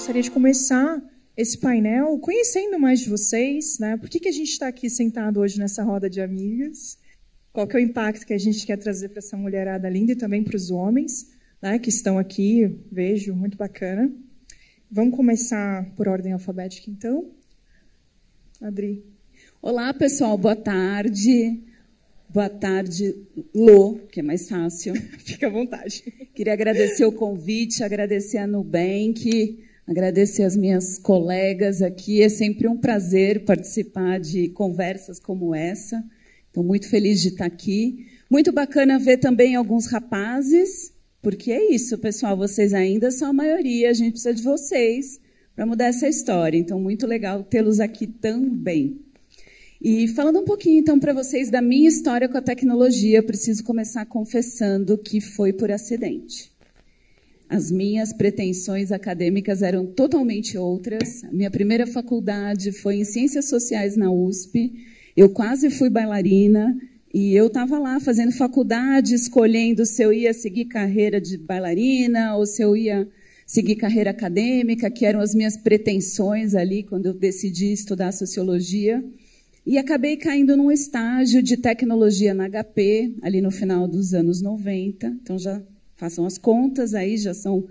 gostaria de começar esse painel conhecendo mais de vocês, né? Por que a gente está aqui sentado hoje nessa roda de amigas? Qual que é o impacto que a gente quer trazer para essa mulherada linda e também para os homens, né, que estão aqui, vejo, muito bacana. Vamos começar por ordem alfabética, então. Adri. Olá, pessoal, boa tarde. Boa tarde, Lô, que é mais fácil. Fica à vontade. Queria agradecer o convite, agradecer a Nubank, agradecer as minhas colegas aqui. É sempre um prazer participar de conversas como essa. Estou muito feliz de estar aqui. Muito bacana ver também alguns rapazes, porque é isso, pessoal, vocês ainda são a maioria, a gente precisa de vocês para mudar essa história. Então, muito legal tê-los aqui também. E falando um pouquinho, então, para vocês da minha história com a tecnologia, preciso começar confessando que foi por acidente. As minhas pretensões acadêmicas eram totalmente outras. A minha primeira faculdade foi em Ciências Sociais na USP. Eu quase fui bailarina e eu estava lá fazendo faculdade, escolhendo se eu ia seguir carreira de bailarina ou se eu ia seguir carreira acadêmica, que eram as minhas pretensões ali quando eu decidi estudar sociologia. E acabei caindo num estágio de tecnologia na HP, ali no final dos anos 90. Então, já façam as contas aí, já são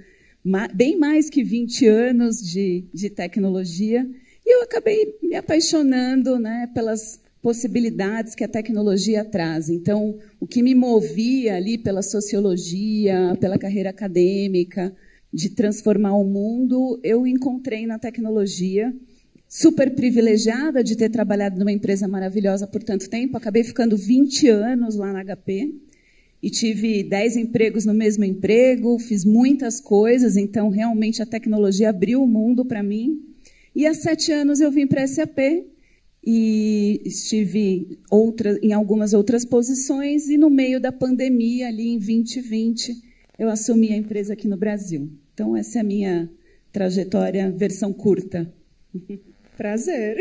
bem mais que 20 anos de tecnologia. E eu acabei me apaixonando, né, pelas possibilidades que a tecnologia traz. Então, o que me movia ali pela sociologia, pela carreira acadêmica, de transformar o mundo, eu encontrei na tecnologia. Super privilegiada de ter trabalhado numa empresa maravilhosa por tanto tempo. Acabei ficando 20 anos lá na HP e tive 10 empregos no mesmo emprego, fiz muitas coisas, então realmente a tecnologia abriu o mundo para mim. E há 7 anos eu vim para a SAP e estive em algumas outras posições e no meio da pandemia, ali em 2020, eu assumi a empresa aqui no Brasil. Então essa é a minha trajetória, versão curta. Prazer.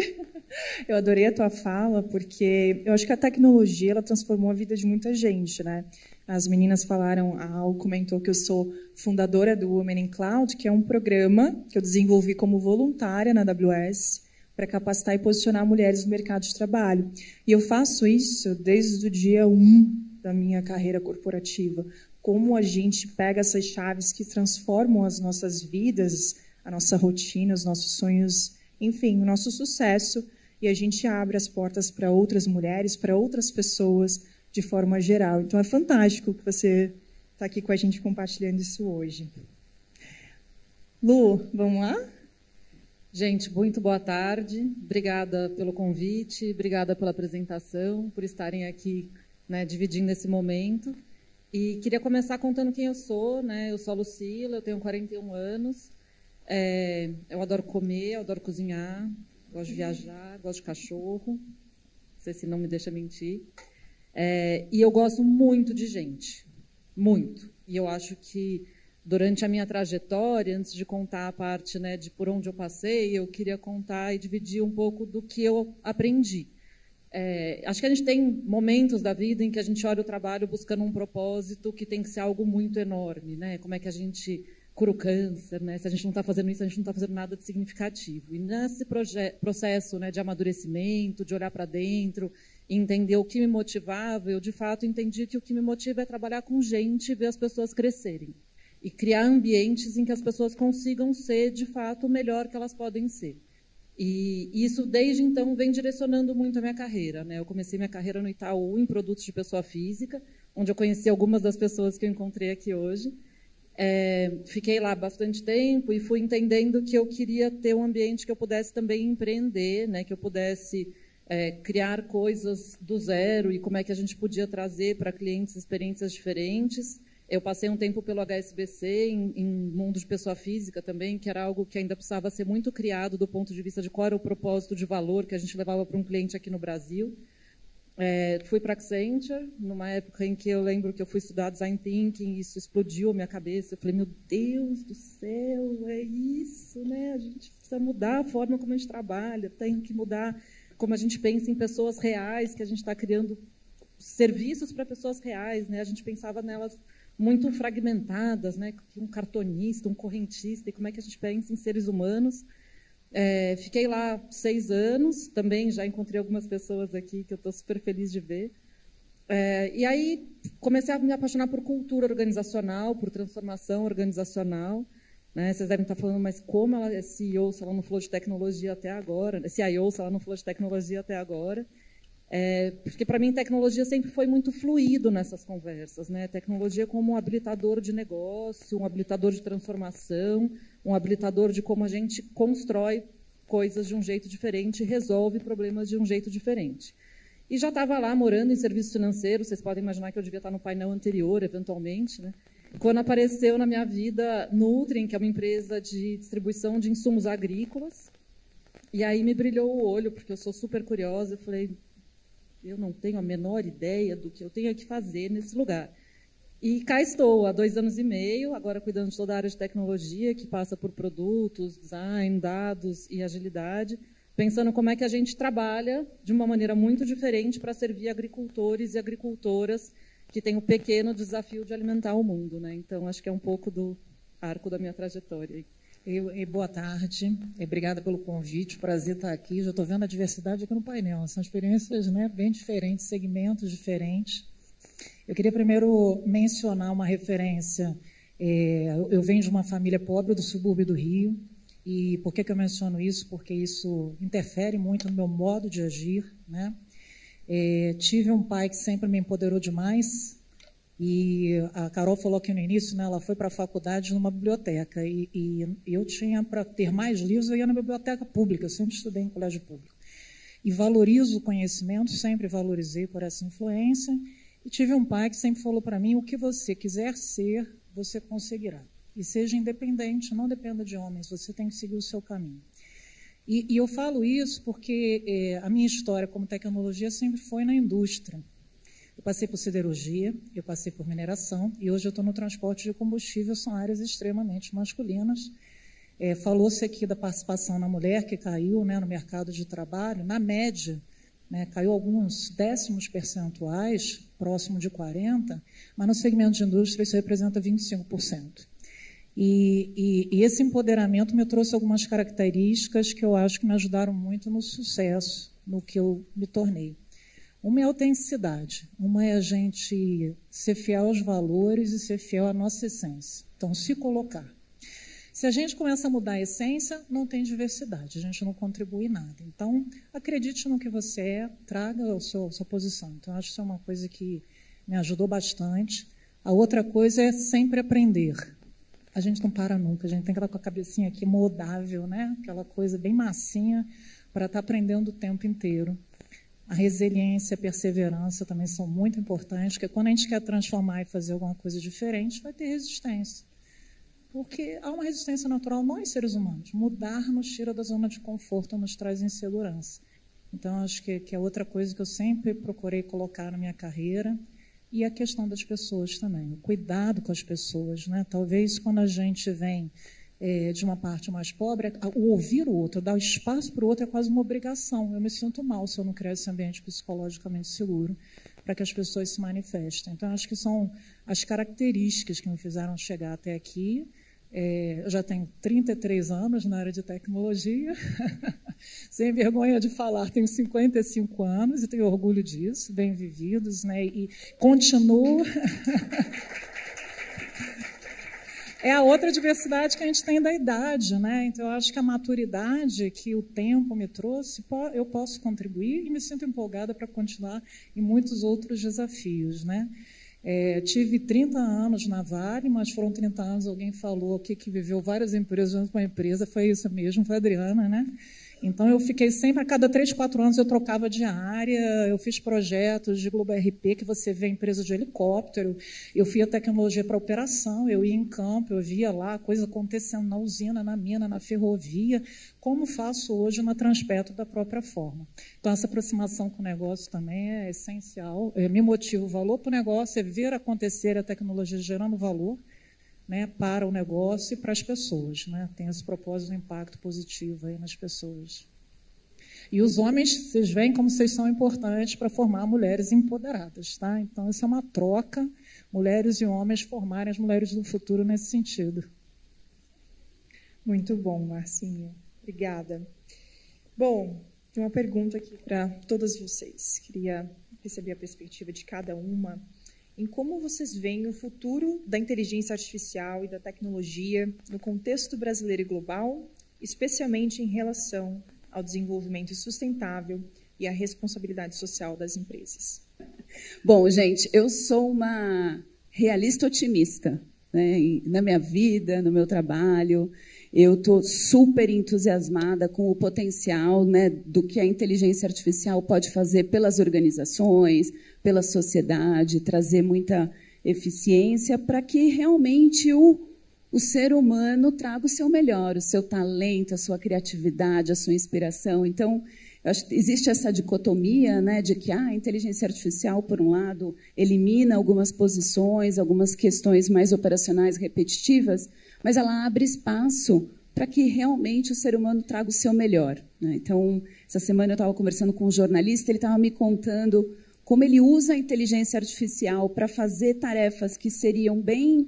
Eu adorei a tua fala, porque eu acho que a tecnologia ela transformou a vida de muita gente, né? As meninas falaram, a Al comentou que eu sou fundadora do Women in Cloud, que é um programa que eu desenvolvi como voluntária na AWS para capacitar e posicionar mulheres no mercado de trabalho. E eu faço isso desde o dia 1 da minha carreira corporativa. Como a gente pega essas chaves que transformam as nossas vidas, a nossa rotina, os nossos sonhos, enfim, o nosso sucesso, e a gente abre as portas para outras mulheres, para outras pessoas, de forma geral. Então, é fantástico que você está aqui com a gente compartilhando isso hoje. Lu, vamos lá? Gente, muito boa tarde. Obrigada pelo convite, obrigada pela apresentação, por estarem aqui, né, dividindo esse momento. E queria começar contando quem eu sou, né? Eu sou a Lucila, eu tenho 41 anos. Eu adoro comer, eu adoro cozinhar, gosto de viajar, gosto de cachorro, não sei se não me deixa mentir. E eu gosto muito de gente, muito. E eu acho que, durante a minha trajetória, antes de contar a parte, né, de por onde eu passei, eu queria contar e dividir um pouco do que eu aprendi. Acho que a gente tem momentos da vida em que a gente olha o trabalho buscando um propósito que tem que ser algo muito enorme, né? Como é que a gente cura o câncer, né? Se a gente não está fazendo isso, a gente não está fazendo nada de significativo. E nesse processo, né, de amadurecimento, de olhar para dentro, entender o que me motivava, eu, de fato, entendi que o que me motiva é trabalhar com gente e ver as pessoas crescerem. E criar ambientes em que as pessoas consigam ser, de fato, o melhor que elas podem ser. E isso, desde então, vem direcionando muito a minha carreira, né? Eu comecei minha carreira no Itaú, em produtos de pessoa física, onde eu conheci algumas das pessoas que eu encontrei aqui hoje. Fiquei lá bastante tempo e fui entendendo que eu queria ter um ambiente que eu pudesse também empreender, né, que eu pudesse criar coisas do zero e como é que a gente podia trazer para clientes experiências diferentes. Eu passei um tempo pelo HSBC, em mundo de pessoa física também, que era algo que ainda precisava ser muito criado do ponto de vista de qual era o propósito de valor que a gente levava para um cliente aqui no Brasil. Fui para a Accenture, numa época em que eu lembro que eu fui estudar Design Thinking, e isso explodiu a minha cabeça. Eu falei, meu Deus do céu, é isso, né? A gente precisa mudar a forma como a gente trabalha, tem que mudar como a gente pensa em pessoas reais, que a gente está criando serviços para pessoas reais, né? A gente pensava nelas muito fragmentadas, né? Um cartonista, um correntista, e como é que a gente pensa em seres humanos. Fiquei lá 6 anos, também já encontrei algumas pessoas aqui que eu estou super feliz de ver. E aí comecei a me apaixonar por cultura organizacional, por transformação organizacional. Né? Vocês devem estar falando, mas como ela é CEO se ela não falou de tecnologia até agora? CIO se ela não falou de tecnologia até agora? Porque, para mim, tecnologia sempre foi muito fluido nessas conversas. Né? Tecnologia como um habilitador de negócio, um habilitador de transformação, um habilitador de como a gente constrói coisas de um jeito diferente, resolve problemas de um jeito diferente. E já estava lá morando em serviço financeiro, vocês podem imaginar que eu devia estar no painel anterior, eventualmente, né? Quando apareceu na minha vida Nutrim, que é uma empresa de distribuição de insumos agrícolas, e aí me brilhou o olho, porque eu sou super curiosa, eu falei, eu não tenho a menor ideia do que eu tenho que fazer nesse lugar. E cá estou, há 2 anos e meio, agora cuidando de toda a área de tecnologia, que passa por produtos, design, dados e agilidade, pensando como é que a gente trabalha de uma maneira muito diferente para servir agricultores e agricultoras que têm o pequeno desafio de alimentar o mundo. Né? Então, acho que é um pouco do arco da minha trajetória. Boa tarde, obrigada pelo convite, prazer estar aqui. Já estou vendo a diversidade aqui no painel, são experiências, né, bem diferentes, segmentos diferentes. Eu queria primeiro mencionar uma referência. Eu venho de uma família pobre do subúrbio do Rio, e por que eu menciono isso? Porque isso interfere muito no meu modo de agir. Né? Tive um pai que sempre me empoderou demais, e a Carol falou aqui no início, né, ela foi para a faculdade numa biblioteca, e eu tinha, para ter mais livros, eu ia na biblioteca pública, eu sempre estudei em colégio público. E valorizo o conhecimento, sempre valorizei por essa influência, e tive um pai que sempre falou para mim, o que você quiser ser, você conseguirá. E seja independente, não dependa de homens, você tem que seguir o seu caminho. E eu falo isso porque a minha história como tecnologia sempre foi na indústria. Eu passei por siderurgia, eu passei por mineração, e hoje eu estou no transporte de combustível, são áreas extremamente masculinas. Falou-se aqui da participação na mulher, que caiu, né, no mercado de trabalho, na média, né, caiu alguns décimos percentuais, próximo de 40%, mas no segmento de indústria isso representa 25%. E esse empoderamento me trouxe algumas características que eu acho que me ajudaram muito no sucesso, no que eu me tornei. Uma é a autenticidade, uma é a gente ser fiel aos valores e ser fiel à nossa essência. Então, se colocar. Se a gente começa a mudar a essência, não tem diversidade, a gente não contribui em nada. Então, acredite no que você é, traga a sua posição. Então, acho que isso é uma coisa que me ajudou bastante. A outra coisa é sempre aprender. A gente não para nunca, a gente tem que estar com a cabecinha aqui moldável, né? Aquela coisa bem massinha para estar aprendendo o tempo inteiro. A resiliência e a perseverança também são muito importantes, porque quando a gente quer transformar e fazer alguma coisa diferente, vai ter resistência. Porque há uma resistência natural, nós seres humanos. Mudar nos tira da zona de conforto, nos traz insegurança. Então, acho que é outra coisa que eu sempre procurei colocar na minha carreira. E a questão das pessoas também, o cuidado com as pessoas. Né? Talvez quando a gente vem de uma parte mais pobre, o ouvir o outro, dar espaço para o outro é quase uma obrigação. Eu me sinto mal se eu não criar esse ambiente psicologicamente seguro para que as pessoas se manifestem. Então, acho que são as características que me fizeram chegar até aqui. Eu já tenho 33 anos na área de tecnologia, sem vergonha de falar, tenho 55 anos e tenho orgulho disso, bem vividos, né? E continuo... É a outra diversidade que a gente tem da idade, né? Então, eu acho que a maturidade que o tempo me trouxe, eu posso contribuir e me sinto empolgada para continuar em muitos outros desafios, né? Tive 30 anos na Vale, mas foram 30 anos, alguém falou aqui que viveu várias empresas dentro de uma empresa, foi isso mesmo, foi a Adriana, né? Então, eu fiquei sempre, a cada 3, 4 anos, eu trocava de área, eu fiz projetos de Globo RP, que você vê empresa de helicóptero, eu fui a tecnologia para operação, eu ia em campo, eu via lá coisa acontecendo na usina, na mina, na ferrovia, como faço hoje na Transpetro da própria forma. Então, essa aproximação com o negócio também é essencial, me motiva o valor para o negócio, é ver acontecer a tecnologia gerando valor, né, para o negócio e para as pessoas. Né? Tem esse propósito de impacto positivo aí nas pessoas. E os homens, vocês veem como vocês são importantes para formar mulheres empoderadas, tá? Então, isso é uma troca, mulheres e homens formarem as mulheres do futuro nesse sentido. Muito bom, Marcinha. Obrigada. Bom, tem uma pergunta aqui para todas vocês. Queria receber a perspectiva de cada uma em como vocês veem o futuro da inteligência artificial e da tecnologia no contexto brasileiro e global, especialmente em relação ao desenvolvimento sustentável e à responsabilidade social das empresas. Bom, gente, eu sou uma realista otimista, né? Na minha vida, no meu trabalho. Eu estou super entusiasmada com o potencial, né, do que a inteligência artificial pode fazer pelas organizações, pela sociedade, trazer muita eficiência para que realmente o ser humano traga o seu melhor, o seu talento, a sua criatividade, a sua inspiração. Então, eu acho que existe essa dicotomia, né, de que a inteligência artificial, por um lado, elimina algumas posições, algumas questões mais operacionais repetitivas, mas ela abre espaço para que realmente o ser humano traga o seu melhor, né? Então, essa semana eu estava conversando com um jornalista, ele estava me contando como ele usa a inteligência artificial para fazer tarefas que seriam bem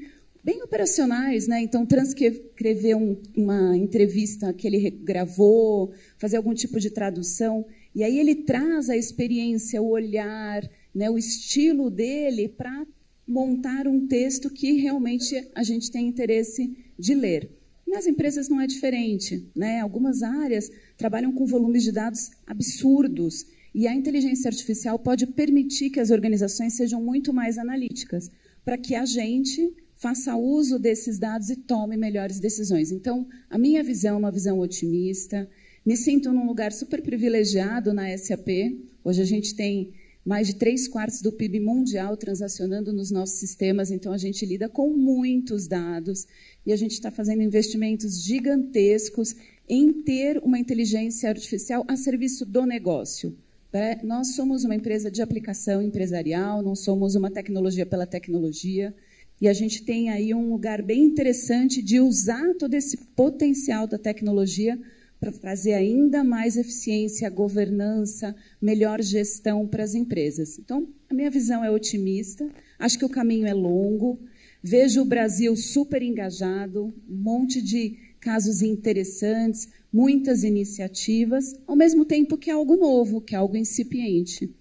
operacionais, né? Então, transcrever uma entrevista que ele gravou, fazer algum tipo de tradução, e aí ele traz a experiência, o olhar, né, o estilo dele para montar um texto que realmente a gente tem interesse de ler. Nas empresas não é diferente, né? Algumas áreas trabalham com volumes de dados absurdos, e a inteligência artificial pode permitir que as organizações sejam muito mais analíticas, para que a gente faça uso desses dados e tome melhores decisões. Então, a minha visão é uma visão otimista. Me sinto num lugar super privilegiado na SAP. Hoje a gente tem mais de 3/4 do PIB mundial transacionando nos nossos sistemas, então a gente lida com muitos dados e a gente está fazendo investimentos gigantescos em ter uma inteligência artificial a serviço do negócio. Nós somos uma empresa de aplicação empresarial, não somos uma tecnologia pela tecnologia, e a gente tem aí um lugar bem interessante de usar todo esse potencial da tecnologia para trazer ainda mais eficiência, governança, melhor gestão para as empresas. Então, a minha visão é otimista, acho que o caminho é longo, vejo o Brasil super engajado, um monte de casos interessantes, muitas iniciativas, ao mesmo tempo que é algo novo, que é algo incipiente.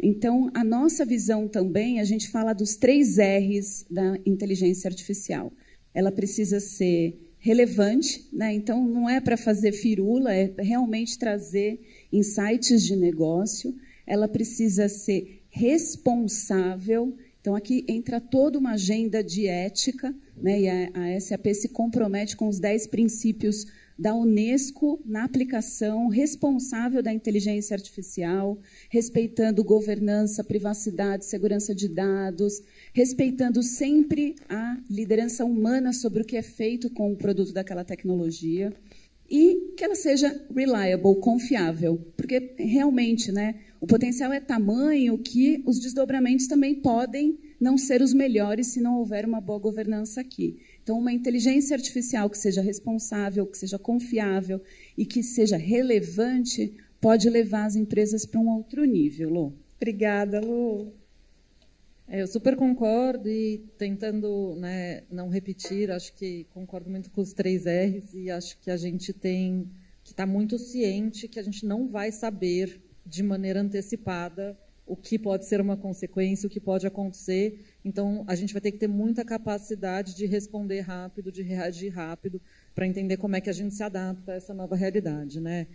Então, a nossa visão também, a gente fala dos 3 R's da inteligência artificial. Ela precisa ser relevante, né? Então, não é para fazer firula, é realmente trazer insights de negócio. Ela precisa ser responsável. Então, aqui entra toda uma agenda de ética, né? E a SAP se compromete com os 10 princípios da Unesco na aplicação responsável da inteligência artificial, respeitando governança, privacidade, segurança de dados, respeitando sempre a liderança humana sobre o que é feito com o produto daquela tecnologia e que ela seja reliable, confiável, porque realmente, né, o potencial é tamanho que os desdobramentos também podem não ser os melhores se não houver uma boa governança aqui. Então, uma inteligência artificial que seja responsável, que seja confiável e que seja relevante pode levar as empresas para um outro nível, Lu. Obrigada, Lu. Eu super concordo e tentando, né, não repetir, acho que concordo muito com os 3 R's e acho que a gente tem que estar muito ciente que a gente não vai saber de maneira antecipada o que pode ser uma consequência, o que pode acontecer. Então, a gente vai ter que ter muita capacidade de responder rápido, de reagir rápido, para entender como é que a gente se adapta a essa nova realidade, né?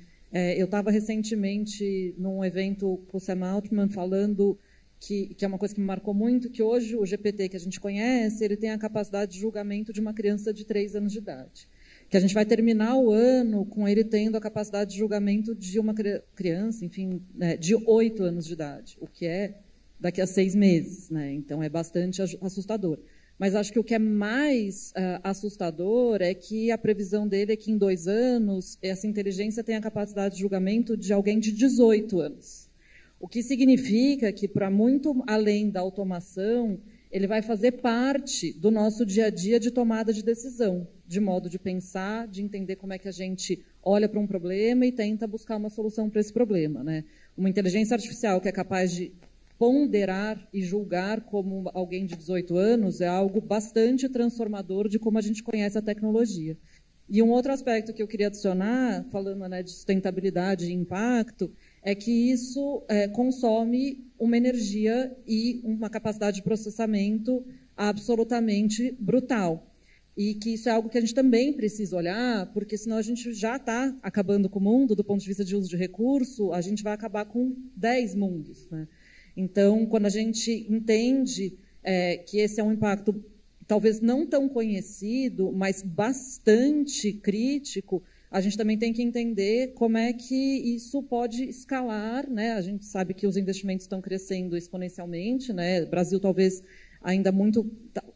Eu estava recentemente num evento com o Sam Altman falando que é uma coisa que me marcou muito, que hoje o GPT que a gente conhece, ele tem a capacidade de julgamento de uma criança de 3 anos de idade. Que a gente vai terminar o ano com ele tendo a capacidade de julgamento de uma criança, enfim, né, de 8 anos de idade, o que é daqui a 6 meses, né? Então é bastante assustador. Mas acho que o que é mais assustador é que a previsão dele é que em 2 anos essa inteligência tem a capacidade de julgamento de alguém de 18 anos. O que significa que, para muito além da automação, ele vai fazer parte do nosso dia a dia de tomada de decisão. de modo de pensar, de entender como é que a gente olha para um problema e tenta buscar uma solução para esse problema, né? Uma inteligência artificial que é capaz de ponderar e julgar como alguém de 18 anos é algo bastante transformador de como a gente conhece a tecnologia. E um outro aspecto que eu queria adicionar, falando, né, de sustentabilidade e impacto, é que isso consome uma energia e uma capacidade de processamento absolutamente brutal. E que isso é algo que a gente também precisa olhar, porque senão a gente já está acabando com o mundo, do ponto de vista de uso de recurso, a gente vai acabar com 10 mundos, né? Então, quando a gente entende que esse é um impacto talvez não tão conhecido, mas bastante crítico, a gente também tem que entender como é que isso pode escalar, né? A gente sabe que os investimentos estão crescendo exponencialmente, né? O Brasil talvez ainda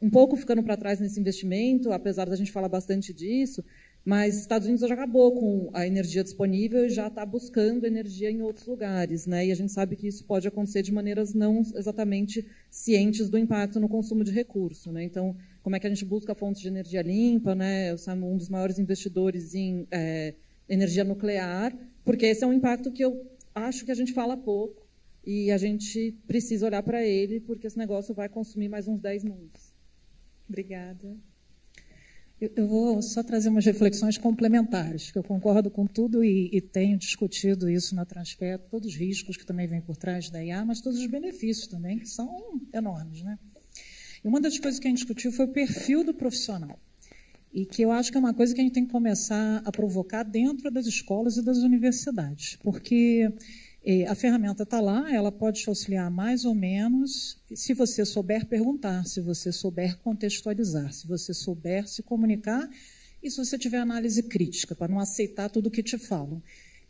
um pouco ficando para trás nesse investimento, apesar da gente falar bastante disso, mas Estados Unidos já acabou com a energia disponível e já está buscando energia em outros lugares, né? E a gente sabe que isso pode acontecer de maneiras não exatamente cientes do impacto no consumo de recurso, né? Então, como é que a gente busca fontes de energia limpa, né? Eu sou um dos maiores investidores em energia nuclear, porque esse é um impacto que eu acho que a gente fala pouco e a gente precisa olhar para ele, porque esse negócio vai consumir mais uns 10 mundos. Obrigada. Eu vou só trazer umas reflexões complementares, que eu concordo com tudo e tenho discutido isso na Transpetro, todos os riscos que também vêm por trás da IA, mas todos os benefícios também, que são enormes, né? E uma das coisas que a gente discutiu foi o perfil do profissional, e que eu acho que é uma coisa que a gente tem que começar a provocar dentro das escolas e das universidades, porque a ferramenta está lá, ela pode te auxiliar mais ou menos, se você souber perguntar, se você souber contextualizar, se você souber se comunicar e se você tiver análise crítica, para não aceitar tudo o que te falam.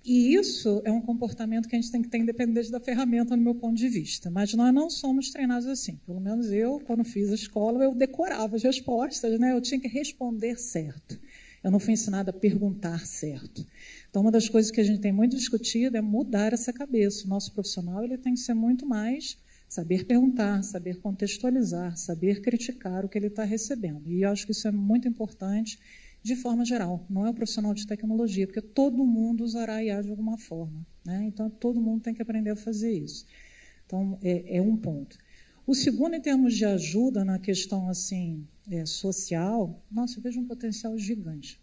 E isso é um comportamento que a gente tem que ter independente da ferramenta, no meu ponto de vista. Mas nós não somos treinados assim. Pelo menos eu, quando fiz a escola, eu decorava as respostas, né? Eu tinha que responder certo. Eu não fui ensinada a perguntar certo. Então, uma das coisas que a gente tem muito discutido é mudar essa cabeça. O nosso profissional ele tem que ser muito mais saber perguntar, saber contextualizar, saber criticar o que ele está recebendo. E eu acho que isso é muito importante de forma geral. Não é o profissional de tecnologia, porque todo mundo usará IA de alguma forma, né? Então, todo mundo tem que aprender a fazer isso. Então, é um ponto. O segundo, em termos de ajuda na questão assim, social, nossa, eu vejo um potencial gigante.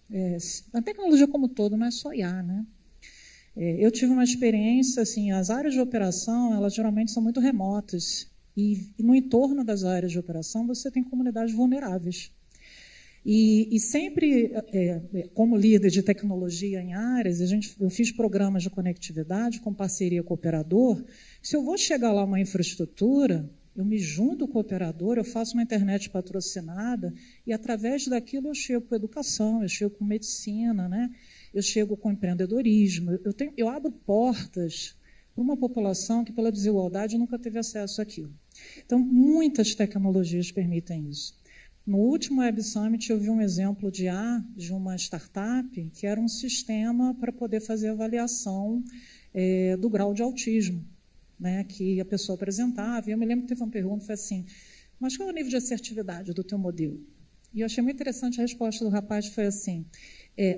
A tecnologia como todo não é só IA, né? Eu tive uma experiência, assim, as áreas de operação, elas geralmente são muito remotas, e no entorno das áreas de operação você tem comunidades vulneráveis. E sempre, como líder de tecnologia em áreas, eu fiz programas de conectividade com parceria com o operador. Se eu vou chegar lá uma infraestrutura, eu me junto com o operador, eu faço uma internet patrocinada e, através daquilo, eu chego com educação, eu chego com medicina, né? Eu chego com empreendedorismo. Eu abro portas para uma população que, pela desigualdade, nunca teve acesso àquilo. Então, muitas tecnologias permitem isso. No último Web Summit, eu vi um exemplo de uma startup que era um sistema para poder fazer avaliação do grau de autismo, né, que a pessoa apresentava. E eu me lembro que teve uma pergunta, foi assim, mas qual é o nível de assertividade do teu modelo? E eu achei muito interessante a resposta do rapaz, foi assim,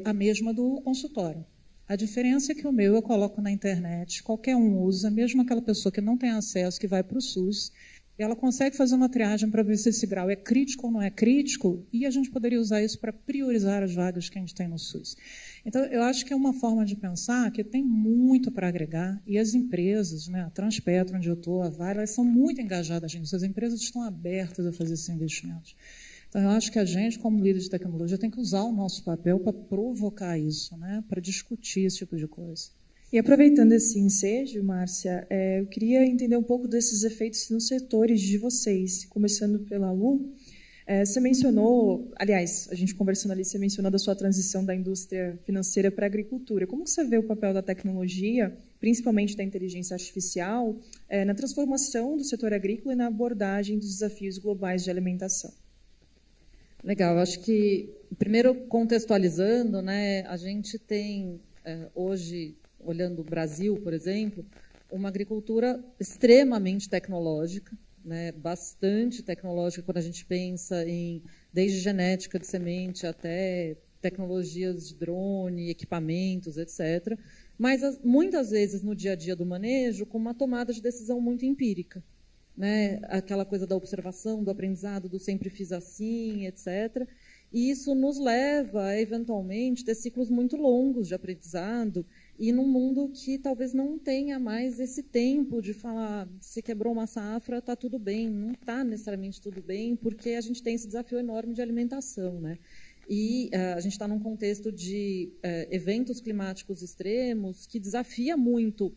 a mesma do consultório. A diferença é que o meu eu coloco na internet, qualquer um usa, mesmo aquela pessoa que não tem acesso, que vai para o SUS, ela consegue fazer uma triagem para ver se esse grau é crítico ou não é crítico, e a gente poderia usar isso para priorizar as vagas que a gente tem no SUS. Então, eu acho que é uma forma de pensar que tem muito para agregar, e as empresas, né, a Transpetro, onde eu estou, a Vale, elas são muito engajadas nisso, as empresas estão abertas a fazer esses investimentos. Então, eu acho que a gente, como líder de tecnologia, tem que usar o nosso papel para provocar isso, né, para discutir esse tipo de coisa. E aproveitando esse ensejo, Márcia, eu queria entender um pouco desses efeitos nos setores de vocês. Começando pela Lu, você mencionou, aliás, a gente conversando ali, você mencionou da sua transição da indústria financeira para a agricultura. Como você vê o papel da tecnologia, principalmente da inteligência artificial, na transformação do setor agrícola e na abordagem dos desafios globais de alimentação? Legal, acho que, primeiro, contextualizando, né, a gente tem hoje, olhando o Brasil, por exemplo, uma agricultura extremamente tecnológica, né, bastante tecnológica quando a gente pensa em desde genética de semente até tecnologias de drone, equipamentos, etc. Mas muitas vezes no dia a dia do manejo com uma tomada de decisão muito empírica, né? Aquela coisa da observação, do aprendizado, do sempre fiz assim, etc. E isso nos leva a, eventualmente, ter ciclos muito longos de aprendizado e num mundo que talvez não tenha mais esse tempo de falar se quebrou uma safra, está tudo bem. Não está necessariamente tudo bem, porque a gente tem esse desafio enorme de alimentação, né? E a gente está num contexto de eventos climáticos extremos que desafia muito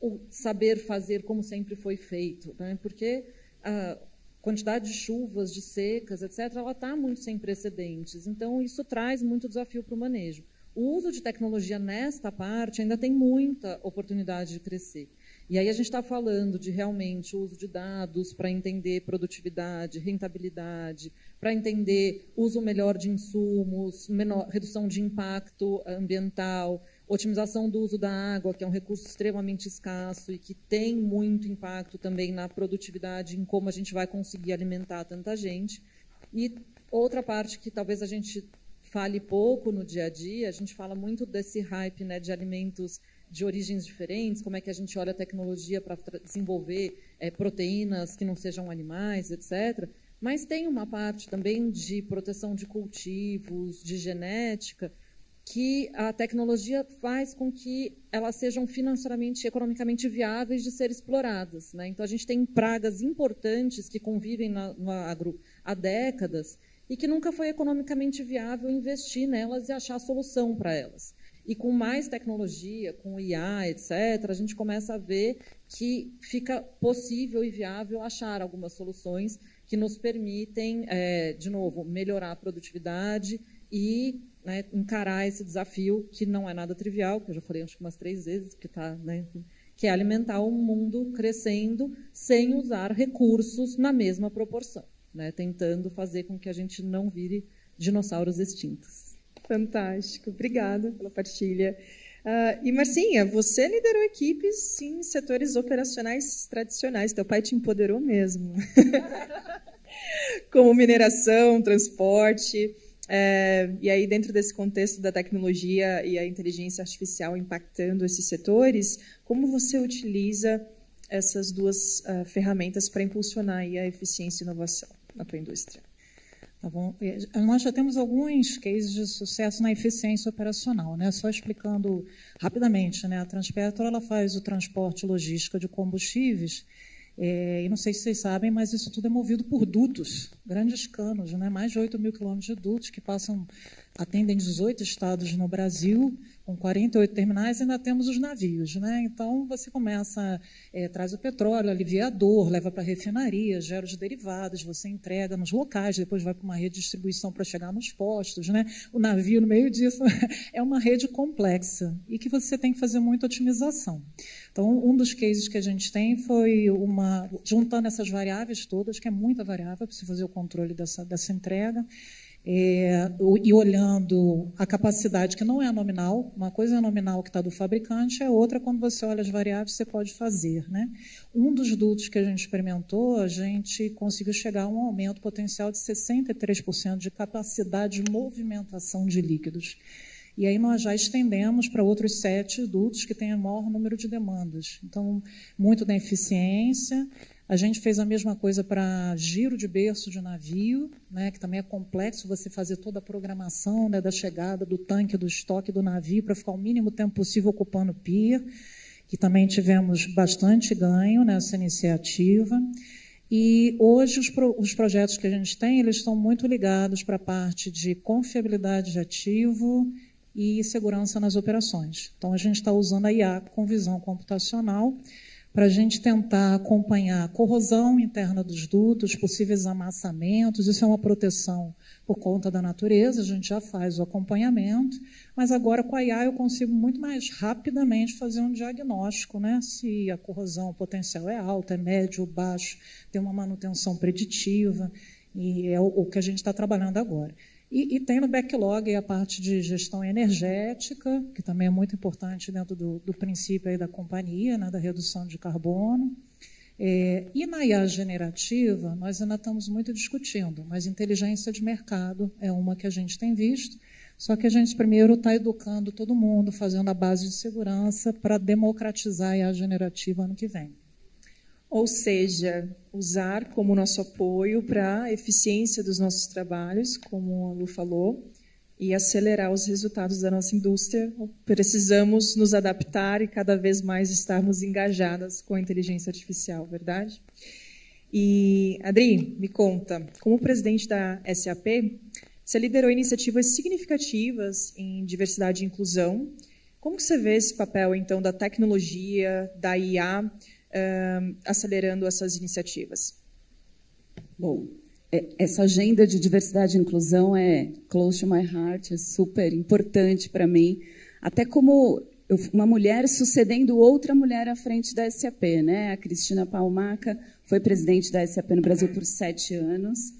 o saber fazer como sempre foi feito, né? Porque a quantidade de chuvas, de secas, etc., ela está muito sem precedentes. Então, isso traz muito desafio para o manejo. O uso de tecnologia nesta parte ainda tem muita oportunidade de crescer. E aí a gente está falando de realmente o uso de dados para entender produtividade, rentabilidade, para entender uso melhor de insumos, redução de impacto ambiental, otimização do uso da água, que é um recurso extremamente escasso e que tem muito impacto também na produtividade, em como a gente vai conseguir alimentar tanta gente. E outra parte que talvez a gente fale pouco no dia a dia, a gente fala muito desse hype, né, de alimentos de origens diferentes, como é que a gente olha a tecnologia para desenvolver proteínas que não sejam animais, etc. Mas tem uma parte também de proteção de cultivos, de genética, que a tecnologia faz com que elas sejam financeiramente e economicamente viáveis de ser exploradas, né? Então, a gente tem pragas importantes que convivem no agro há décadas e que nunca foi economicamente viável investir nelas e achar solução para elas. E com mais tecnologia, com IA, etc., a gente começa a ver que fica possível e viável achar algumas soluções que nos permitem, de novo, melhorar a produtividade e, né, encarar esse desafio, que não é nada trivial, que eu já falei acho que umas 3 vezes, porque tá, né, que é alimentar um mundo crescendo sem usar recursos na mesma proporção, né, tentando fazer com que a gente não vire dinossauros extintos. Fantástico, obrigada pela partilha. E, Marcinha, você liderou equipes em setores operacionais tradicionais, teu pai te empoderou mesmo. Como mineração, transporte, e aí dentro desse contexto da tecnologia e a inteligência artificial impactando esses setores, como você utiliza essas duas ferramentas para impulsionar aí a eficiência e inovação na tua indústria? Tá bom. Nós já temos alguns cases de sucesso na eficiência operacional, né? Só explicando rapidamente, né? A Transpetro ela faz o transporte e logística de combustíveis, e não sei se vocês sabem, mas isso tudo é movido por dutos, grandes canos, né? Mais de 8 mil quilômetros de dutos que atendem 18 estados no Brasil, com 48 terminais, e ainda temos os navios, né? Então, você começa, traz o petróleo, alivia a dor, leva para a refinaria, gera os derivados, você entrega nos locais, depois vai para uma rede de distribuição para chegar nos postos, né? O navio, no meio disso, é uma rede complexa e que você tem que fazer muita otimização. Então, um dos cases que a gente tem foi juntando essas variáveis todas, que é muita variável para você fazer o controle dessa entrega, e olhando a capacidade que não é a nominal, uma coisa é a nominal que está do fabricante, a outra, quando você olha as variáveis, você pode fazer, né? Um dos dutos que a gente experimentou, a gente conseguiu chegar a um aumento potencial de 63% de capacidade de movimentação de líquidos. E aí nós já estendemos para outros 7 dutos que têm o maior número de demandas. Então, muito da eficiência. A gente fez a mesma coisa para giro de berço de navio, né, que também é complexo você fazer toda a programação, né, da chegada do tanque, do estoque do navio, para ficar o mínimo tempo possível ocupando o pier, que também tivemos bastante ganho nessa iniciativa. E hoje os projetos que a gente tem, eles estão muito ligados para a parte de confiabilidade de ativo e segurança nas operações. Então, a gente está usando a IA com visão computacional para a gente tentar acompanhar a corrosão interna dos dutos, possíveis amassamentos. Isso é uma proteção por conta da natureza, a gente já faz o acompanhamento, mas agora com a IA eu consigo muito mais rapidamente fazer um diagnóstico, né? Se a corrosão potencial é alta, é médio ou baixo, tem uma manutenção preditiva, e é o que a gente está trabalhando agora. E tem no backlog a parte de gestão energética, que também é muito importante dentro do princípio aí da companhia, né, da redução de carbono. E na IA generativa, nós ainda estamos muito discutindo, mas inteligência de mercado é uma que a gente tem visto, só que a gente primeiro está educando todo mundo, fazendo a base de segurança para democratizar a IA generativa ano que vem. Ou seja, usar como nosso apoio para a eficiência dos nossos trabalhos, como a Lu falou, e acelerar os resultados da nossa indústria. Precisamos nos adaptar e cada vez mais estarmos engajadas com a inteligência artificial, verdade? E, Adri, me conta, como presidente da SAP, você liderou iniciativas significativas em diversidade e inclusão. Como que você vê esse papel, então, da tecnologia, da IA, acelerando essas iniciativas? Bom, essa agenda de diversidade e inclusão é close to my heart, é super importante para mim, até como uma mulher sucedendo outra mulher à frente da SAP, né? A Cristina Palmaca foi presidente da SAP no Brasil por 7 anos,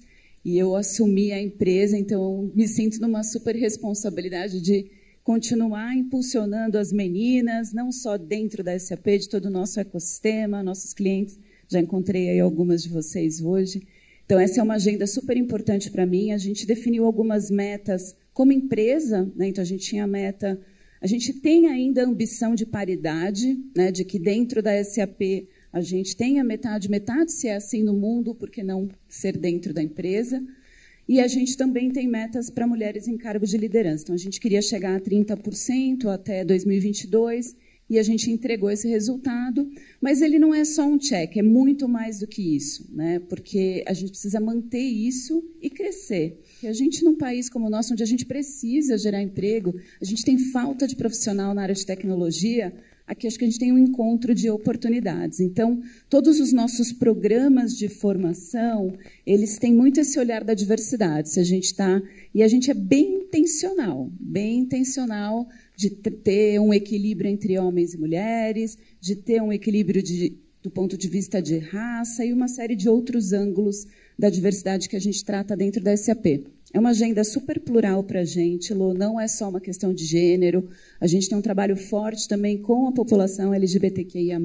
e eu assumi a empresa, então me sinto numa super responsabilidade de continuar impulsionando as meninas, não só dentro da SAP, de todo o nosso ecossistema, nossos clientes. Já encontrei aí algumas de vocês hoje. Então, essa é uma agenda super importante para mim. A gente definiu algumas metas como empresa, né? Então, a gente tinha a meta... A gente tem ainda a ambição de paridade, né? De que dentro da SAP a gente tenha metade, se é assim no mundo, por que não ser dentro da empresa? E a gente também tem metas para mulheres em cargos de liderança. Então, a gente queria chegar a 30% até 2022, e a gente entregou esse resultado, mas ele não é só um check, é muito mais do que isso, né? Porque a gente precisa manter isso e crescer. E a gente, num país como o nosso, onde a gente precisa gerar emprego, a gente tem falta de profissional na área de tecnologia, aqui acho que a gente tem um encontro de oportunidades. Então, todos os nossos programas de formação, eles têm muito esse olhar da diversidade. Se a gente está... E a gente é bem intencional de ter um equilíbrio entre homens e mulheres, de ter um equilíbrio do ponto de vista de raça e uma série de outros ângulos da diversidade que a gente trata dentro da SAP. É uma agenda super plural para a gente, Lô, não é só uma questão de gênero. A gente tem um trabalho forte também com a população LGBTQIA+,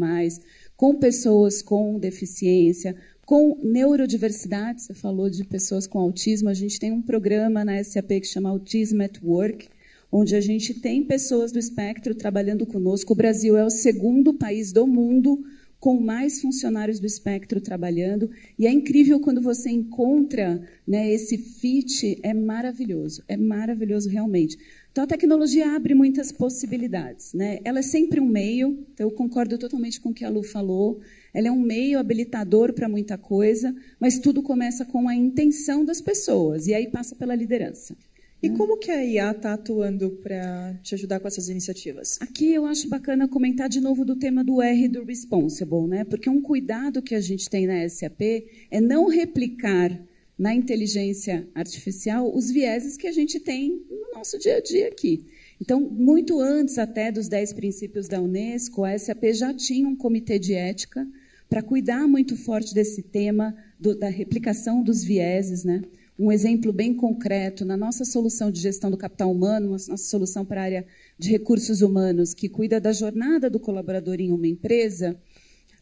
com pessoas com deficiência, com neurodiversidade. Você falou de pessoas com autismo. A gente tem um programa na SAP que chama Autism at Work, onde a gente tem pessoas do espectro trabalhando conosco. O Brasil é o segundo país do mundo com mais funcionários do espectro trabalhando, e é incrível quando você encontra, né, esse fit, é maravilhoso realmente. Então, a tecnologia abre muitas possibilidades, né? Ela é sempre um meio, então eu concordo totalmente com o que a Lu falou, ela é um meio habilitador para muita coisa, mas tudo começa com a intenção das pessoas, e aí passa pela liderança. E como que a IA está atuando para te ajudar com essas iniciativas? Aqui eu acho bacana comentar de novo do tema do R do responsible, né? Porque um cuidado que a gente tem na SAP é não replicar na inteligência artificial os vieses que a gente tem no nosso dia a dia aqui. Então, muito antes até dos 10 princípios da Unesco, a SAP já tinha um comitê de ética para cuidar muito forte desse tema da replicação dos vieses, né? Um exemplo bem concreto, na nossa solução de gestão do capital humano, nossa solução para a área de recursos humanos, que cuida da jornada do colaborador em uma empresa,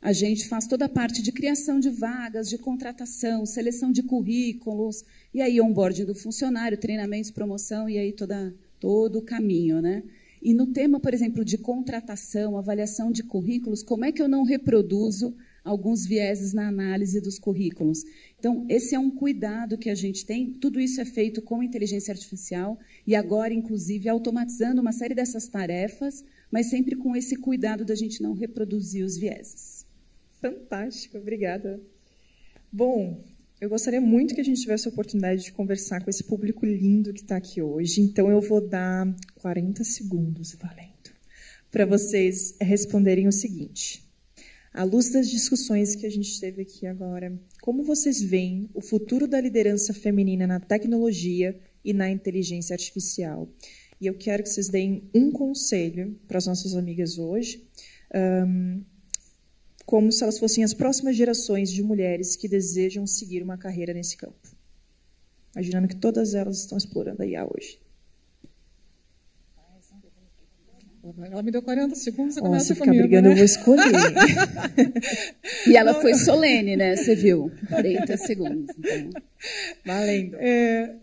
a gente faz toda a parte de criação de vagas, de contratação, seleção de currículos, e aí onboarding do funcionário, treinamentos, promoção, e aí todo o caminho, né? E no tema, por exemplo, de contratação, avaliação de currículos, como é que eu não reproduzo alguns vieses na análise dos currículos? Então, esse é um cuidado que a gente tem. Tudo isso é feito com inteligência artificial e agora, inclusive, automatizando uma série dessas tarefas, mas sempre com esse cuidado da gente não reproduzir os vieses. Fantástico, obrigada. Bom, eu gostaria muito que a gente tivesse a oportunidade de conversar com esse público lindo que está aqui hoje, então eu vou dar 40 segundos, valendo, para vocês responderem o seguinte. À luz das discussões que a gente teve aqui agora, como vocês veem o futuro da liderança feminina na tecnologia e na inteligência artificial? E eu quero que vocês deem um conselho para as nossas amigas hoje, como se elas fossem as próximas gerações de mulheres que desejam seguir uma carreira nesse campo. Imaginando que todas elas estão explorando a IA hoje. Ela me deu 40 segundos, você começa comigo, ficar brigando, né? Eu vou escolher. E ela foi solene, né? Você viu? 40 segundos. Então. Valendo.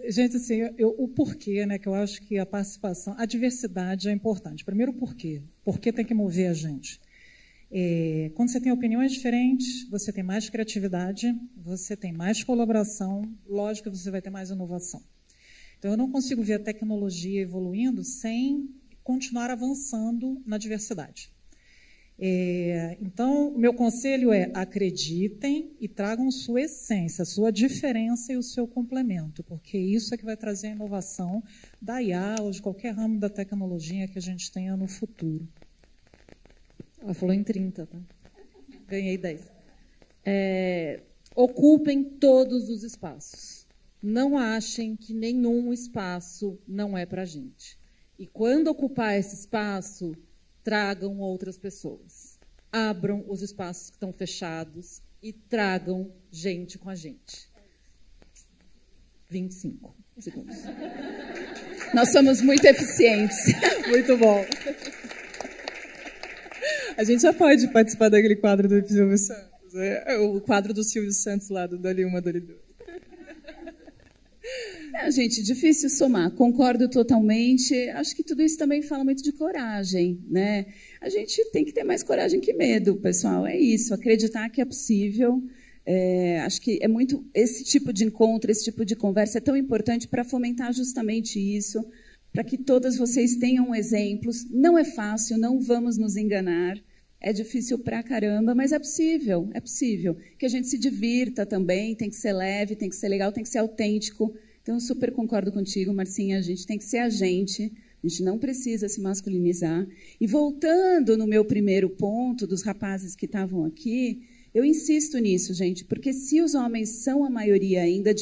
Gente, assim, o porquê, né, que eu acho que a participação, a diversidade é importante. Primeiro, o porquê. Porquê tem que mover a gente. Quando você tem opiniões diferentes, você tem mais criatividade, você tem mais colaboração, lógico que você vai ter mais inovação. Então, eu não consigo ver a tecnologia evoluindo sem continuar avançando na diversidade. Então, o meu conselho é: acreditem e tragam sua essência, sua diferença e o seu complemento, porque isso é que vai trazer a inovação da IA ou de qualquer ramo da tecnologia que a gente tenha no futuro. Ela falou em 30, tá? Ganhei 10. Ocupem todos os espaços. Não achem que nenhum espaço não é para a gente. E quando ocupar esse espaço, tragam outras pessoas. Abram os espaços que estão fechados e tragam gente com a gente. 25 segundos. Nós somos muito eficientes. Muito bom. A gente já pode participar daquele quadro do Silvio Santos. O quadro do Silvio Santos lá, do Dali 1, Dali 2. Gente, difícil somar. Concordo totalmente. Acho que tudo isso também fala muito de coragem, né? A gente tem que ter mais coragem que medo, pessoal. É isso, acreditar que é possível. Acho que é muito esse tipo de encontro, esse tipo de conversa é tão importante para fomentar justamente isso, para que todas vocês tenham exemplos. Não é fácil, não vamos nos enganar. É difícil pra caramba, mas é possível, é possível. Que a gente se divirta também, tem que ser leve, tem que ser legal, tem que ser autêntico. Então, eu super concordo contigo, Marcinha, a gente tem que ser a gente não precisa se masculinizar. E voltando no meu primeiro ponto, dos rapazes que estavam aqui, eu insisto nisso, gente, porque se os homens são a maioria ainda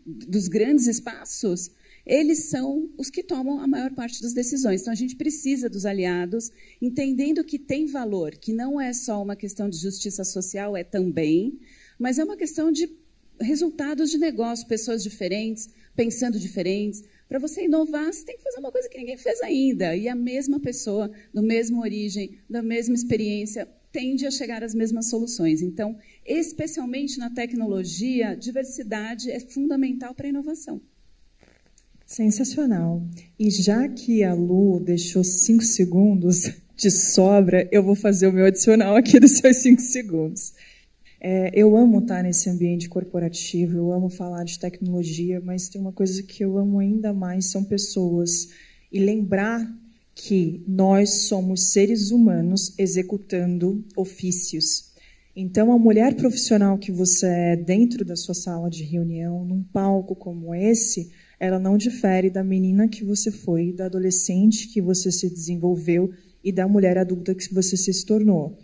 dos grandes espaços, eles são os que tomam a maior parte das decisões. Então, a gente precisa dos aliados, entendendo que tem valor, que não é só uma questão de justiça social, é também, mas é uma questão de resultados de negócio, pessoas diferentes, pensando diferentes. Para você inovar, você tem que fazer uma coisa que ninguém fez ainda. E a mesma pessoa, da mesma origem, da mesma experiência, tende a chegar às mesmas soluções. Então, especialmente na tecnologia, diversidade é fundamental para a inovação. Sensacional. E já que a Lu deixou 5 segundos de sobra, eu vou fazer o meu adicional aqui dos seus 5 segundos. Eu amo estar nesse ambiente corporativo, eu amo falar de tecnologia, mas tem uma coisa que eu amo ainda mais, são pessoas. E lembrar que nós somos seres humanos executando ofícios. Então, a mulher profissional que você é dentro da sua sala de reunião, num palco como esse, ela não difere da menina que você foi, da adolescente que você se desenvolveu e da mulher adulta que você se tornou.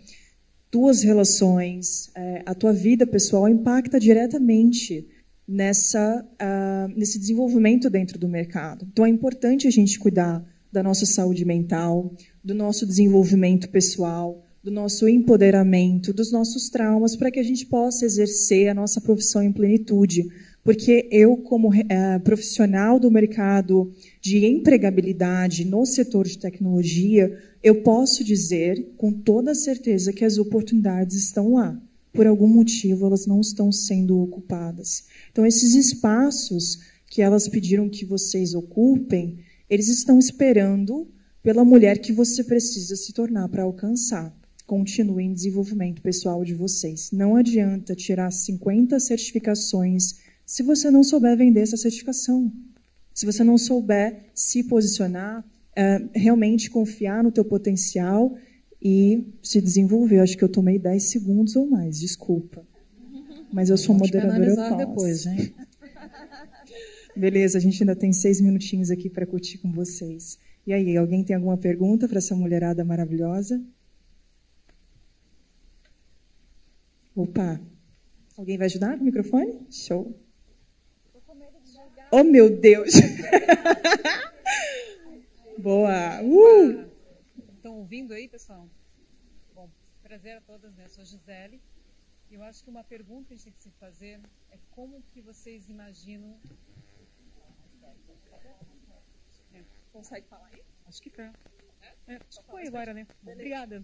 Tuas relações, a tua vida pessoal impacta diretamente nesse desenvolvimento dentro do mercado. Então, é importante a gente cuidar da nossa saúde mental, do nosso desenvolvimento pessoal, do nosso empoderamento, dos nossos traumas, para que a gente possa exercer a nossa profissão em plenitude. Porque eu, como profissional do mercado de empregabilidade no setor de tecnologia, eu posso dizer com toda certeza que as oportunidades estão lá. Por algum motivo, elas não estão sendo ocupadas. Então, esses espaços que elas pediram que vocês ocupem, eles estão esperando pela mulher que você precisa se tornar para alcançar. Continuem em desenvolvimento pessoal de vocês. Não adianta tirar 50 certificações se você não souber vender essa certificação. Se você não souber se posicionar, realmente confiar no teu potencial e se desenvolver. Eu acho que eu tomei 10 segundos ou mais, desculpa. Mas eu sou moderadora falsa. Depois, hein? Beleza, a gente ainda tem 6 minutinhos aqui para curtir com vocês. E aí, alguém tem alguma pergunta para essa mulherada maravilhosa? Opa! Alguém vai ajudar com o microfone? Show! Oh, meu Deus! Boa! Estão ouvindo aí, pessoal? Bom, prazer a todas, né? Eu sou a Gisele. E eu acho que uma pergunta que a gente tem que se fazer é como que vocês imaginam... Consegue falar aí? Acho que tá. Foi agora, né? Obrigada.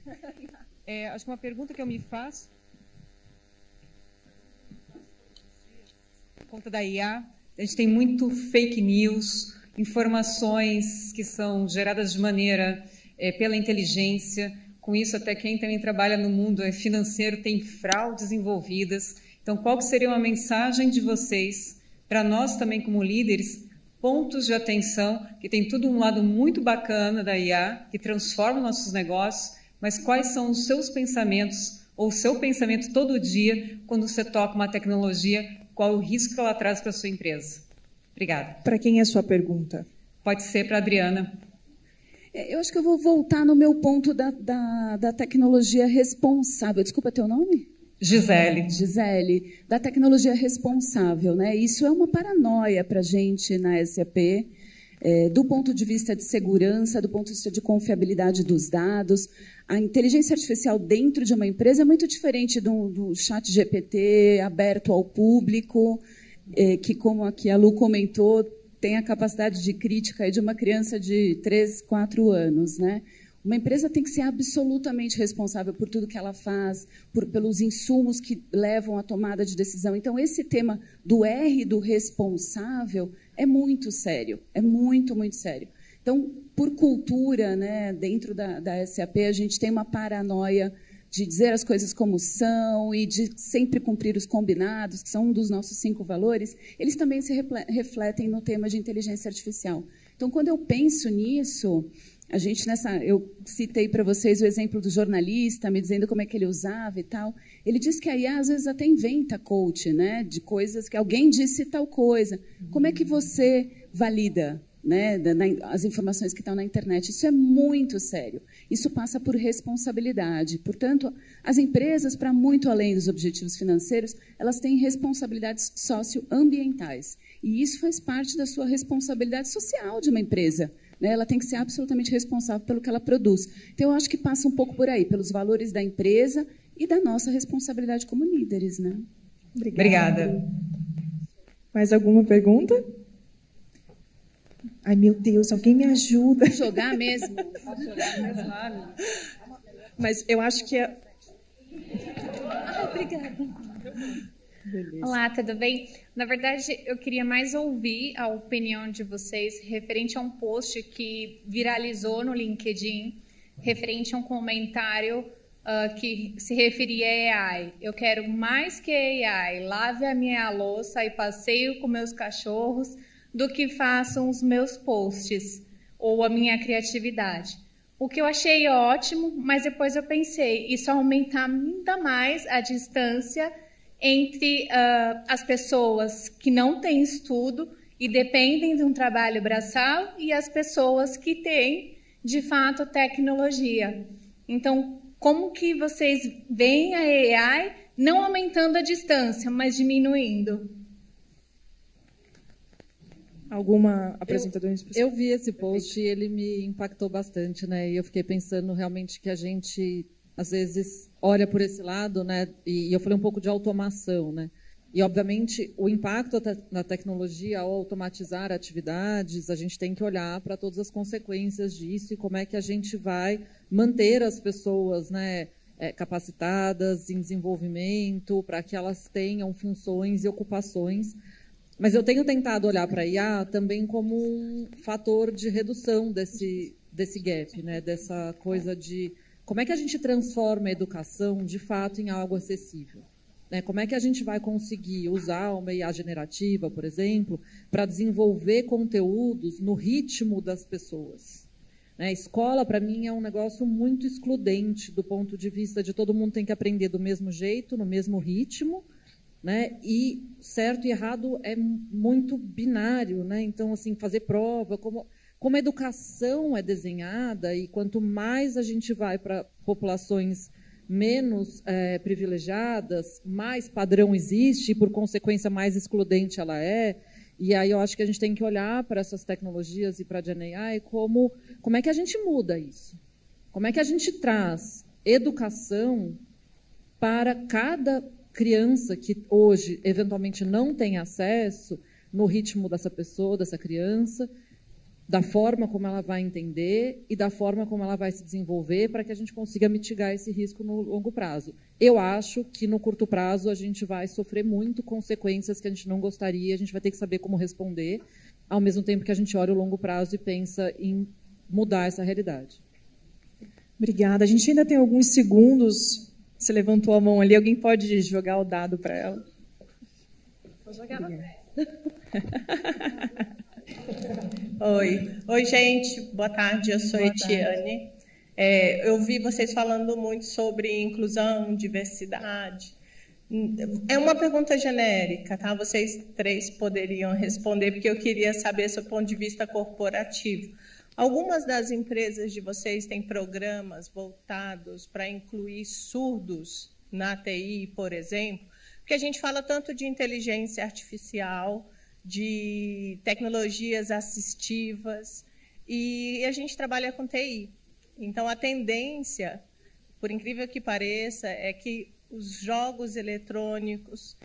Acho que uma pergunta que eu me faço, por conta da IA, a gente tem muito fake news, informações que são geradas de maneira pela inteligência. Com isso, até quem também trabalha no mundo financeiro tem fraudes envolvidas. Então, qual que seria uma mensagem de vocês para nós também como líderes, pontos de atenção, que tem tudo um lado muito bacana da IA, que transforma nossos negócios, mas quais são os seus pensamentos, ou o seu pensamento todo dia, quando você toca uma tecnologia, qual o risco que ela traz para a sua empresa? Obrigada. Para quem é a sua pergunta? Pode ser para a Adriana. Eu acho que eu vou voltar no meu ponto da tecnologia responsável. Desculpa, teu nome? Gisele. Gisele, da tecnologia responsável, né? Isso é uma paranoia para a gente na SAP, do ponto de vista de segurança, do ponto de vista de confiabilidade dos dados. A inteligência artificial dentro de uma empresa é muito diferente do chat GPT aberto ao público, que, como aqui a Lu comentou, tem a capacidade de crítica de uma criança de 3, 4 anos, né? Uma empresa tem que ser absolutamente responsável por tudo que ela faz, pelos insumos que levam à tomada de decisão. Então, esse tema do R do responsável é muito sério, é muito, muito sério. Então, por cultura, né, dentro da SAP, a gente tem uma paranoia de dizer as coisas como são e de sempre cumprir os combinados, que são um dos nossos 5 valores. Eles também se refletem no tema de inteligência artificial. Então, quando eu penso nisso, eu citei para vocês o exemplo do jornalista, me dizendo como é que ele usava e tal. Ele diz que a IA, às vezes, até inventa coach, né, de coisas que alguém disse tal coisa. Como é que você valida, né, as informações que estão na internet? Isso é muito sério. Isso passa por responsabilidade. Portanto, as empresas, para muito além dos objetivos financeiros, elas têm responsabilidades socioambientais. E isso faz parte da sua responsabilidade social de uma empresa. Ela tem que ser absolutamente responsável pelo que ela produz. Então, eu acho que passa um pouco por aí, pelos valores da empresa e da nossa responsabilidade como líderes, né? Obrigada. Mais alguma pergunta? Ai, meu Deus, alguém me ajuda. Pode jogar mesmo. Pode jogar mesmo. Mas eu acho que é... Obrigada. Beleza. Olá, tudo bem? Na verdade, eu queria mais ouvir a opinião de vocês referente a um post que viralizou no LinkedIn, referente a um comentário que se referia a AI. Eu quero mais que AI lave a minha louça e passeio com meus cachorros do que façam os meus posts ou a minha criatividade. O que eu achei ótimo, mas depois eu pensei, isso aumenta ainda mais a distância entre as pessoas que não têm estudo e dependem de um trabalho braçal e as pessoas que têm, de fato, tecnologia. Então, como que vocês veem a AI não aumentando a distância, mas diminuindo? Alguma apresentadora específica? Eu vi esse post e ele me impactou bastante, né? E eu fiquei pensando realmente que a gente às vezes olha por esse lado, né? E eu falei um pouco de automação, né? E obviamente o impacto da tecnologia ao automatizar atividades, a gente tem que olhar para todas as consequências disso e como é que a gente vai manter as pessoas, né, capacitadas em desenvolvimento para que elas tenham funções e ocupações. Mas eu tenho tentado olhar para a IA também como um fator de redução desse gap, né? Dessa coisa de como é que a gente transforma a educação, de fato, em algo acessível. Né? Como é que a gente vai conseguir usar uma IA generativa, por exemplo, para desenvolver conteúdos no ritmo das pessoas. Né? Escola, para mim, é um negócio muito excludente do ponto de vista de todo mundo tem que aprender do mesmo jeito, no mesmo ritmo, né? E certo e errado é muito binário, né? Então, assim, fazer prova, como a educação é desenhada e quanto mais a gente vai para populações menos privilegiadas, mais padrão existe e, por consequência, mais excludente ela é. E aí eu acho que a gente tem que olhar para essas tecnologias e para a GenAI como é que a gente muda isso? Como é que a gente traz educação para cada criança que hoje, eventualmente, não tem acesso no ritmo dessa pessoa, dessa criança, da forma como ela vai entender e da forma como ela vai se desenvolver para que a gente consiga mitigar esse risco no longo prazo. Eu acho que no curto prazo a gente vai sofrer muito consequências que a gente não gostaria, a gente vai ter que saber como responder, ao mesmo tempo que a gente olha o longo prazo e pensa em mudar essa realidade. Obrigada. A gente ainda tem alguns segundos. Você levantou a mão ali, alguém pode jogar o dado para ela? Vou jogar na frente. Oi, gente. Boa tarde. Eu sou Etiane. Eu vi vocês falando muito sobre inclusão, diversidade. É uma pergunta genérica, tá? Vocês três poderiam responder, porque eu queria saber seu ponto de vista corporativo. Algumas das empresas de vocês têm programas voltados para incluir surdos na TI, por exemplo, porque a gente fala tanto de inteligência artificial, de tecnologias assistivas, e a gente trabalha com TI. Então, a tendência, por incrível que pareça, é que os jogos eletrônicos,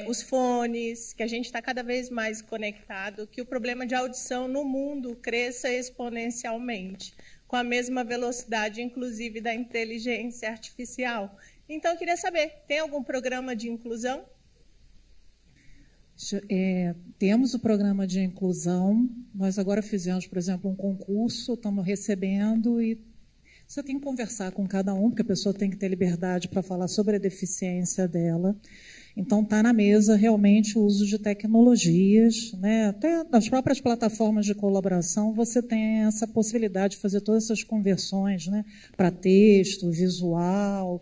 os fones, que a gente está cada vez mais conectado, que o problema de audição no mundo cresça exponencialmente, com a mesma velocidade, inclusive, da inteligência artificial. Então, eu queria saber, tem algum programa de inclusão? Temos o programa de inclusão. Nós agora fizemos, por exemplo, um concurso, estamos recebendo e você tem que conversar com cada um, porque a pessoa tem que ter liberdade para falar sobre a deficiência dela. Então, está na mesa realmente o uso de tecnologias, né? Até nas próprias plataformas de colaboração você tem essa possibilidade de fazer todas essas conversões, né? Para texto, visual.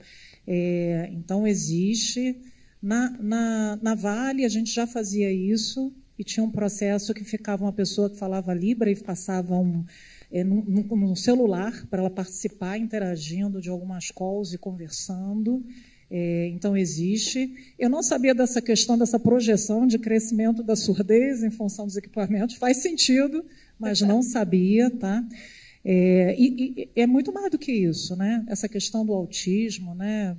Então, existe. Na Vale, a gente já fazia isso e tinha um processo que ficava uma pessoa que falava Libra e passava num celular para ela participar, interagindo de algumas calls e conversando. Então, existe. Eu não sabia dessa questão, dessa projeção de crescimento da surdez em função dos equipamentos. Faz sentido, mas não sabia. Tá? E é muito mais do que isso, né? Essa questão do autismo, né?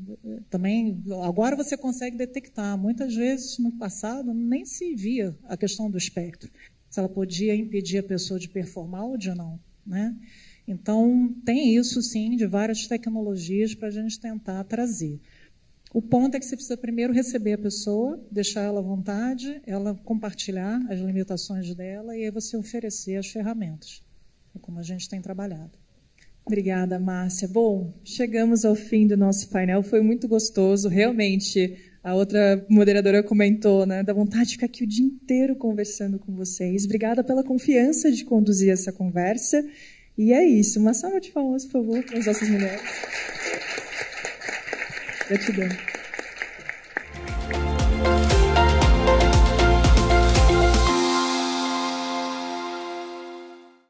Também, agora você consegue detectar. Muitas vezes, no passado, nem se via a questão do espectro. Se ela podia impedir a pessoa de performar ou de não. Né? Então, tem isso, sim, de várias tecnologias para a gente tentar trazer. O ponto é que você precisa primeiro receber a pessoa, deixar ela à vontade, ela compartilhar as limitações dela e aí você oferecer as ferramentas. É como a gente tem trabalhado. Obrigada, Márcia. Bom, chegamos ao fim do nosso painel. Foi muito gostoso. Realmente, a outra moderadora comentou, né? Dá vontade de ficar aqui o dia inteiro conversando com vocês. Obrigada pela confiança de conduzir essa conversa. E é isso. Uma salva de palmas, por favor, para as nossas mulheres. Gratidão.